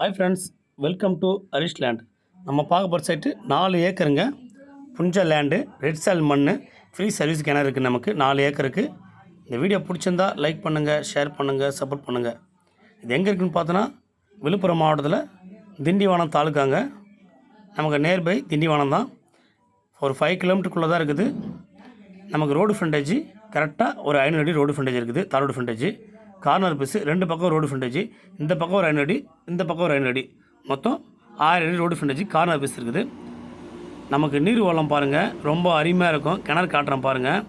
Hi friends, welcome to Arish land. நம்ம பார்க்க போகிற சைட்டு 4 ஏக்கருங்க. புஞ்ச லேண்டு, ரெட் சால் மண், ஃப்ரீ சர்வீஸ் கிணறு இருக்குது. நமக்கு 4 ஏக்கருக்கு. இந்த வீடியோ பிடிச்சிருந்தா லைக் பண்ணுங்கள், ஷேர் பண்ணுங்கள், சப்போர்ட் பண்ணுங்கள். இது எங்கே இருக்குதுன்னு பார்த்தோன்னா விழுப்புரம் மாவட்டத்தில் திண்டிவனம் தாலுக்காங்க. நமக்கு நியர்பை திண்டிவனம் தான். ஒரு 5 கிலோமீட்டருக்குள்ளே தான் இருக்குது. நமக்கு ரோடு ஃப்ரண்டேஜ் கரெக்டாக ஒரு 500 அடி ரோடு ஃப்ரண்டேஜ் இருக்குது. தார் ரோடு ஃப்ரண்டேஜ், கார்னர் பீஸு 2 பக்கம் ரோடு ஃப்ரண்டேஜ், இந்த பக்கம் ஒரு 500 அடி, இந்த பக்கம் ஒரு 500 அடி, மொத்தம் 1000 அடி ரோடு ஃப்ரண்டேஜ், கார்னர் பீஸ் இருக்குது. நமக்கு நீர் வளம் பாருங்கள், ரொம்ப அருமையாக இருக்கும். கிணறு காட்டுறேன் பாருங்கள்.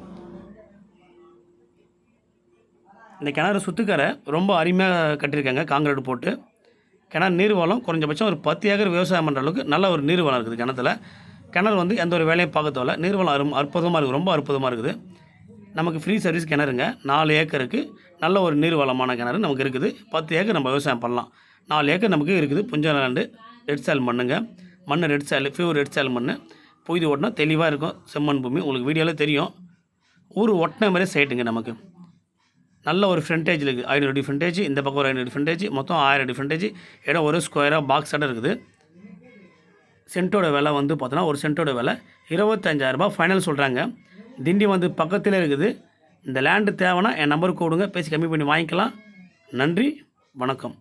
இந்த கிணறு சுற்றுக்கரை ரொம்ப அருமையாக கட்டியிருக்காங்க, காங்கிரீட் போட்டு. கிணறு நீர் வளம் குறைஞ்சபட்சம் ஒரு 10 ஏக்கர் விவசாயம் பண்ணுற அளவுக்கு நல்ல ஒரு நீர் வளம் இருக்குது கிணத்துல. கிணறு வந்து எந்த ஒரு வேலையும் பார்க்க தேவையில்ல. நீர் வளம் அற்புதமாக இருக்குது, ரொம்ப அற்புதமாக இருக்குது. நமக்கு ஃப்ரீ சர்வீஸ் கிணறுங்க. 4 ஏக்கருக்கு நல்ல ஒரு நீர் வளமான கிணறு நமக்கு இருக்குது. 10 ஏக்கர் நம்ம விவசாயம் பண்ணலாம். 4 ஏக்கர் நமக்கு இருக்குது. புஞ்ச லேண்டு, ரெட் சால் மண்ணுங்க. மண் ரெட் சால், பியூர் ரெட் சால் மண். பொய்து ஓட்டினா தெளிவாக இருக்கும், செம்மண் பூமி. உங்களுக்கு வீடியோவில் தெரியும். ஊர் ஒட்டின மாதிரி சைட்டுங்க. நமக்கு நல்ல ஒரு ஃப்ரண்டேஜ் இருக்குது. 500 அடி ஃப்ரண்டேஜ், இந்த பக்கம் ஒரு 500 அடி ஃப்ரண்டேஜ், மொத்தம் 1000 அடி ஃப்ரண்டேஜ். இடம் ஒரு ஸ்கொயராக பாக்ஸ் ஆட இருக்குது. சென்ட்டோட விலை வந்து பார்த்தோன்னா ஒரு சென்ட்டோட விலை 25,000 ரூபாய் ஃபைனல் சொல்கிறாங்க. திண்டி வந்து பக்கத்தில் இருக்குது. இந்த லேண்டு தேவைன்னா என் நம்பருக்கு கூடுங்க, பேசி கம்மி பண்ணி வாங்கிக்கலாம். நன்றி, வணக்கம்.